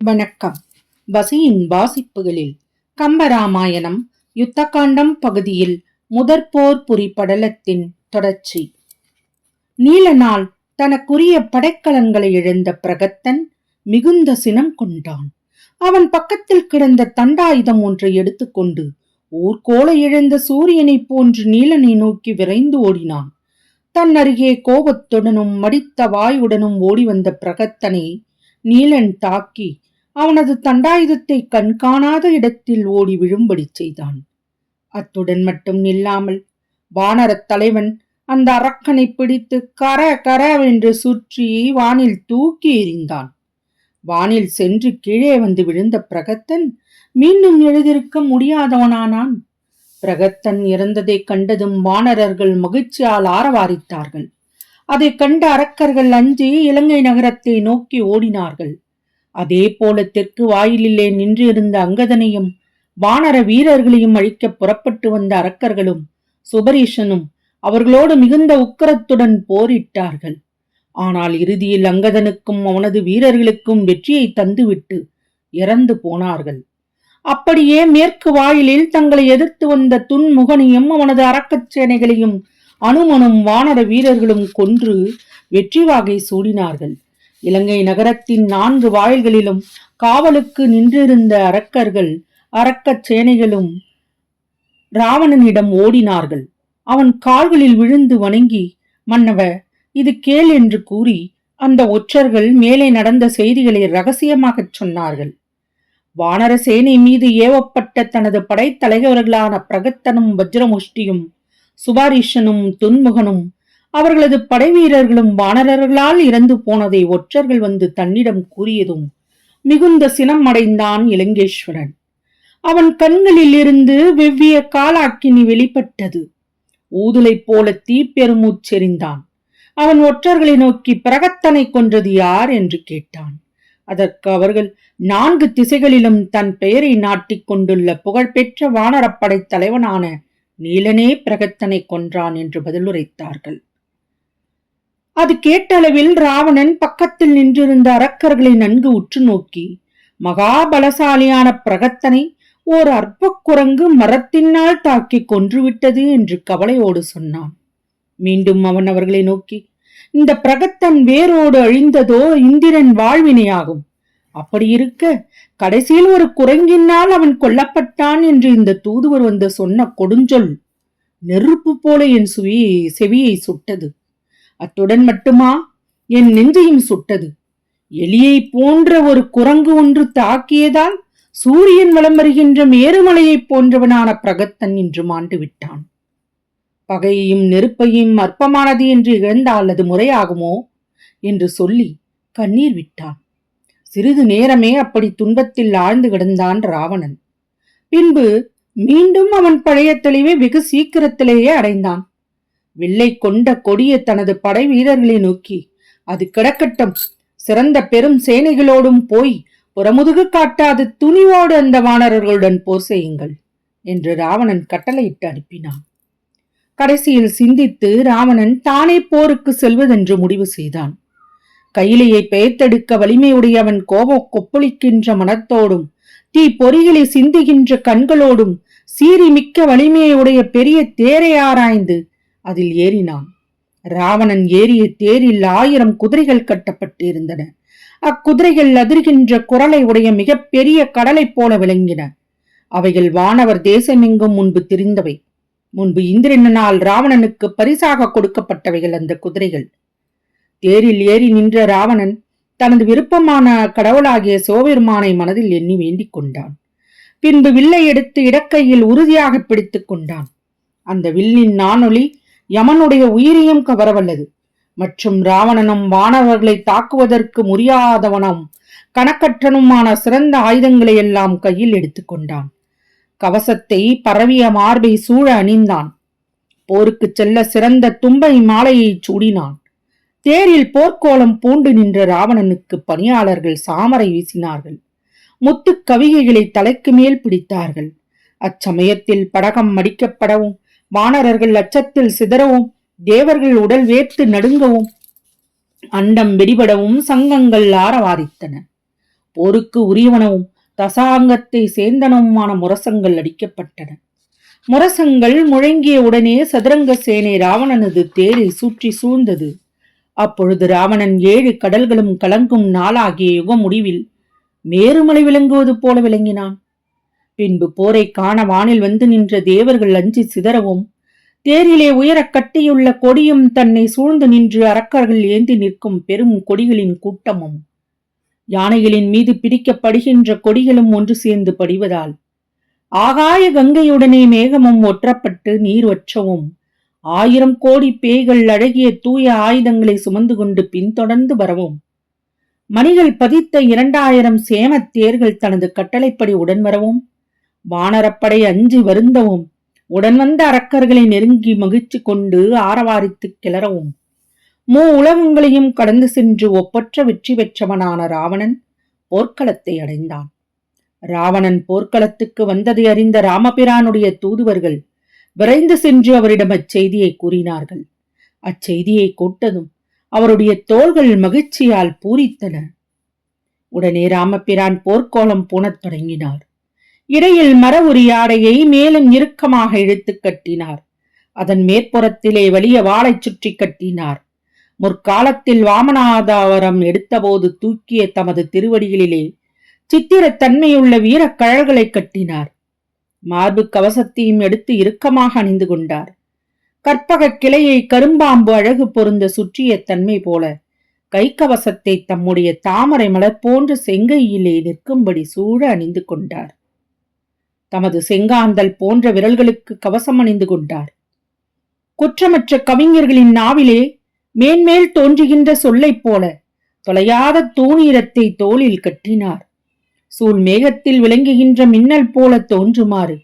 வணக்கம். வசியின் வாசிப்புகளில் கம்பராமாயணம் யுத்தகாண்டம் பகுதியில் முதற்போர் புரிபடலத்தின் தொடர்ச்சி. நீலனால் தனக்குரிய படைக்கலன்களை இழந்த பிரகத்தன் மிகுந்த சினம் கொண்டான். அவன் பக்கத்தில் கிடந்த தண்டாயுதம் ஒன்றை எடுத்துக்கொண்டு ஊர்கோள இழந்த சூரியனை போன்று நீலனை நோக்கி விரைந்து ஓடினான். தன் அருகே கோபத்துடனும் மடித்த வாயுடனும் ஓடி வந்த பிரகத்தனை நீலன் தாக்கி அவனது தண்டாயுதத்தை கண்காணாத இடத்தில் ஓடி விழும்படி செய்தான். அத்துடன் மட்டும் நில்லாமல் வானரத் தலைவன் அந்த அரக்கனை பிடித்து கர கரவென்று சுற்றி வானில் தூக்கி எறிந்தான். வானில் சென்று கீழே வந்து விழுந்த பிரகத்தன் மீண்டும் எழுதிருக்க முடியாதவனானான். பிரகத்தன் இறந்ததை கண்டதும் வானரர்கள் மகிழ்ச்சியால் ஆரவாரித்தார்கள். அதை கண்ட அரக்கர்கள் அஞ்சி இலங்கை நகரத்தை நோக்கி ஓடினார்கள். அதே போல தெற்கு வாயிலிலே நின்றிருந்த அங்கதனையும் வானர வீரர்களையும் அழிக்க புறப்பட்டு வந்த அரக்கர்களும் சுபரீஷனும் அவர்களோடு மிகுந்த உக்கிரத்துடன் போரிட்டார்கள். ஆனால் இறுதியில் அங்கதனுக்கும் அவனது வீரர்களுக்கும் வெற்றியை தந்துவிட்டு இறந்து போனார்கள். அப்படியே மேற்கு வாயிலில் தங்களை எதிர்த்து வந்த துன்முகனையும் அவனது அரக்கச் சேனைகளையும் அனுமனும் வானர வீரர்களும் கொன்று வெற்றி வாகை சூடினார்கள். இலங்கை நகரத்தின் 4 வாயில்களிலும் காவலுக்கு நின்றிருந்த அரக்கர்கள் அரக்கச் சேனைகளும் ராவணனிடம் ஓடினார்கள். அவன் கால்களில் விழுந்து வணங்கி, மன்னவ, இது கேள் என்று கூறி அந்த ஒற்றர்கள் மேலே நடந்த செய்திகளை ரகசியமாகச் சொன்னார்கள். வானர சேனை மீது ஏவப்பட்ட தனது படைத்தலைவர்களான பிரகத்தனும் வஜ்ரமுஷ்டியும் சுபாரீஷனும் துன்முகனும் அவர்களது படைவீரர்களும் வானரர்களால் இறந்து போனதை ஒற்றர்கள் வந்து தன்னிடம் கூறியதும் மிகுந்த சினம் அடைந்தான் இலங்கேஸ்வரன். அவன் கண்களில் இருந்து வெவ்விய காலாக்கினி வெளிப்பட்டது. ஊதுலை போல தீப்பெருமூச்செறிந்தான். அவன் ஒற்றர்களை நோக்கி பிரகத்தனை கொன்றது யார் என்று கேட்டான். அதற்கு அவர்கள் 4 திசைகளிலும் தன் பெயரை நாட்டிக் கொண்டுள்ள புகழ்பெற்ற வானரப்படை தலைவனான நீலனே பிரகத்தனை கொன்றான் என்று பதிலுரைத்தார்கள். அது கேட்டளவில் ராவணன் பக்கத்தில் நின்றிருந்த அரக்கர்களை நன்கு உற்று நோக்கி, மகாபலசாலியான பிரகத்தனை ஓர் அற்ப குரங்கு மரத்தினால் தாக்கி கொன்றுவிட்டது என்று கவலையோடு சொன்னான். மீண்டும் அவன் அவர்களை நோக்கி, இந்த பிரகத்தன் வேரோடு அழிந்ததோ இந்திரன் வாழ்வினையாகும். அப்படி இருக்க கடைசியில் ஒரு குரங்கினால் அவன் கொல்லப்பட்டான் என்று இந்த தூதுவர் வந்து சொன்ன கொடுஞ்சொல் நெருப்பு போல என் செவியை சுட்டது. அத்துடன் மட்டுமா, என் நெஞ்சையும் சுட்டது. எலியை போன்ற ஒரு குரங்கு ஒன்று தாக்கியதால் சூரியன் வலம் வருகின்ற மேருமலையைப் போன்றவனான பிரகத்தன் இன்று மாண்டு விட்டான். பகையையும் நெருப்பையும் அற்பமானது என்று இழந்தால் அது முறையாகுமோ என்று சொல்லி கண்ணீர் விட்டான். சிறிது நேரமே அப்படி துன்பத்தில் ஆழ்ந்து கிடந்தான் ராவணன். பின்பு மீண்டும் அவன் பழைய தெளிவை வெகு சீக்கிரத்திலேயே அடைந்தான். வில்லை கொண்ட கொடிய தனது படை வீரர்களை நோக்கி, அது கிடக்கட்டும், சிறந்த பெரும் சேனைகளோடும் போய் புறமுதுகு காட்டாது துணிவோடு அந்த வானரர்களுடன் போர் செய்யுங்கள் என்று ராவணன் கட்டளையிட்டு அனுப்பினான். கடைசியில் சிந்தித்து ராவணன் தானே போருக்கு செல்வதென்று முடிவு செய்தான். கையிலையை பெயர்த்தெடுக்க வலிமையுடைய அவன் கோபம் கொப்பளிக்கின்ற மனத்தோடும் தீ பொறிகளை சிந்துகின்ற கண்களோடும் சீறி மிக்க வலிமையுடைய பெரிய தேரை ஆராய்ந்து அதில் ஏறினான். ராவணன் ஏறிய தேரில் 1000 குதிரைகள் கட்டப்பட்டிருந்தன. அக்குதிரைகள் அதிர்கின்ற குரலை உடைய மிக பெரிய கடலை போல விளங்கின. அவைகள் வானவர் தேசமெங்கும் முன்பு திரிந்தவை. முன்பு இந்திரனால் ராவணனுக்கு பரிசாக கொடுக்கப்பட்டவைகள் அந்த குதிரைகள். தேரில் ஏறி நின்ற ராவணன் தனது விருப்பமான கடவுளாகிய சிவபெருமானை மனதில் எண்ணி வேண்டிக் கொண்டான். பின்பு வில்லை எடுத்து இடக்கையில் உறுதியாக பிடித்துக் கொண்டான். அந்த வில்லின் நானொலி யமனுடைய உயிரையும் கவரவல்லது. மற்றும் ராவணனும் வானவர்களை தாக்குவதற்கு முடியாதவனும் கணக்கற்றனுமான சிறந்த ஆயுதங்களை எல்லாம் கையில் எடுத்துக்கொண்டான். கவசத்தை பரவிய மார்பை சூழ அணிந்தான். போருக்கு செல்ல சிறந்த தும்பை மாலையை சூடினான். தேரில் போர்க்கோலம் பூண்டு நின்ற ராவணனுக்கு பணியாளர்கள் சாமரை வீசினார்கள். முத்து கவிகைகளை தலைக்கு மேல் பிடித்தார்கள். அச்சமயத்தில் படகம் மடிக்கப்படவும் வானரர்கள் அச்சத்தில் சிதறவும் தேவர்கள் உடல் வேர்த்து நடுங்கவும் அண்டம் வெடிபடவும் சங்கங்கள் ஆரவாரித்தன. போருக்கு உரியவனவும் தசாங்கத்தை சேர்ந்தனவுமான முரசங்கள் அடிக்கப்பட்டன. முரசங்கள் முழங்கிய உடனே சதுரங்க சேனை ராவணனது தேரை சுற்றி சூழ்ந்தது. அப்பொழுது ராவணன் 7 கடல்களும் கலங்கும் நாளாகிய யுக முடிவில் மேருமலை விளங்குவது போல விளங்கினான். பின்பு போரை காண வானில் வந்து நின்ற தேவர்கள் அஞ்சி சிதறவும் தேரிலே உயரக் கட்டியுள்ள கொடியும் தன்னை சூழ்ந்து நின்று அரக்கர்கள் ஏந்தி நிற்கும் பெரும் கொடிகளின் கூட்டமும் யானைகளின் மீது பிடிக்கப்படுகின்ற கொடிகளும் ஒன்று சேர்ந்து படிவதால் ஆகாய கங்கையுடனே மேகமும் ஒற்றப்பட்டு நீர் வற்றவும் 1000 கோடி பேய்கள் அழகிய தூய ஆயுதங்களை சுமந்து கொண்டு பின்தொடர்ந்து வரவும் மணிகள் பதித்த 2000 சேமத் தேர்கள் தனது கட்டளைப்படி உடன் வரவும் வானரப்படை அஞ்சி வருந்தவும் உடன் வந்த அரக்கர்களை நெருங்கி மகிழ்ச்சி கொண்டு ஆரவாரித்து கிளறவும் உலகங்களையும் கடந்து சென்று ஒப்பற்ற வெற்றி பெற்றவனான ராவணன் போர்க்களத்தை அடைந்தான். ராவணன் போர்க்களத்துக்கு வந்ததை அறிந்த ராமபிரானுடைய தூதுவர்கள் விரைந்து சென்று அவரிடம் அச்செய்தியை கூறினார்கள். அச்செய்தியை கேட்டதும் அவருடைய தோள்கள் மகிழ்ச்சியால் பூரித்தன. உடனே ராமபிரான் போர்க்கோலம் பூணத் தொடங்கினார். இடையில் மர உரியாடையை மேலும் இறுக்கமாக இழுத்து கட்டினார். அதன் மேற்புறத்திலே வலிய வாளை சுற்றி கட்டினார். முற்காலத்தில் வாமனாதாவரம் எடுத்தபோது தூக்கிய தமது திருவடிகளிலே சித்திரத்தன்மையுள்ள வீரக்கழல்களை கட்டினார். மார்பு கவசத்தையும் எடுத்து இறுக்கமாக அணிந்து கொண்டார். கற்பக கிளையை கரும்பாம்பு அழகு பொருந்த சுற்றிய தன்மை போல கைக்கவசத்தை தம்முடைய தாமரை மலர் போன்ற செங்கையிலே நிற்கும்படி சூழ அணிந்து கொண்டார். தமது செங்காந்தல் போன்ற விரல்களுக்கு கவசம் அணிந்து கொண்டார். குற்றமற்ற கவிஞர்களின் நாவிலே மேன்மேல் தோன்றுகின்ற சொல்லைப் போல தொலையாத தூணீரத்தை தோளில் கட்டினார். சூழ் மேகத்தில் விளங்குகின்ற மின்னல் போல தோன்றுமாறு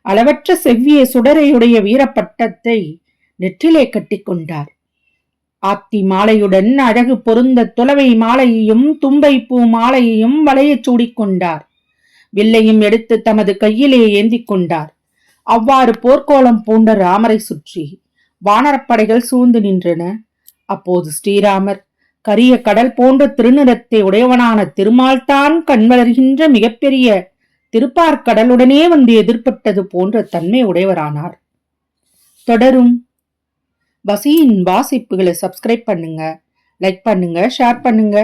அளவற்ற செவ்விய சுடரையுடைய வீரப்பட்டத்தை நெற்றிலே கட்டிக்கொண்டார். ஆத்தி மாலையுடன் அழகு பொருந்த துளவை மாலையையும் தும்பை பூ மாலையையும் வளையச் சூடிக்கொண்டார். வில்லையும் எடுத்து தமது கையிலே ஏந்தி கொண்டார். அவ்வாறு போர்க்கோலம் பூண்ட ராமரை சுற்றி வானரப்படைகள் சூழ்ந்து நின்றன. அப்போது ஸ்ரீராமர் கரிய கடல் போன்ற திருநிறத்தை உடையவனான திருமால்தான் கண்வளர்கின்ற மிகப்பெரிய திருப்பார்கடலுடனே வந்து எதிர்பட்டது போன்ற தன்மை உடையவரானார். தொடரும். வசியின் வாசிப்புகளை சப்ஸ்கிரைப் பண்ணுங்க, லைக் பண்ணுங்க, ஷேர் பண்ணுங்க,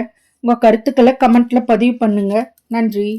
உங்க கருத்துக்களை கமெண்ட்ல பதிவு பண்ணுங்க. நன்றி.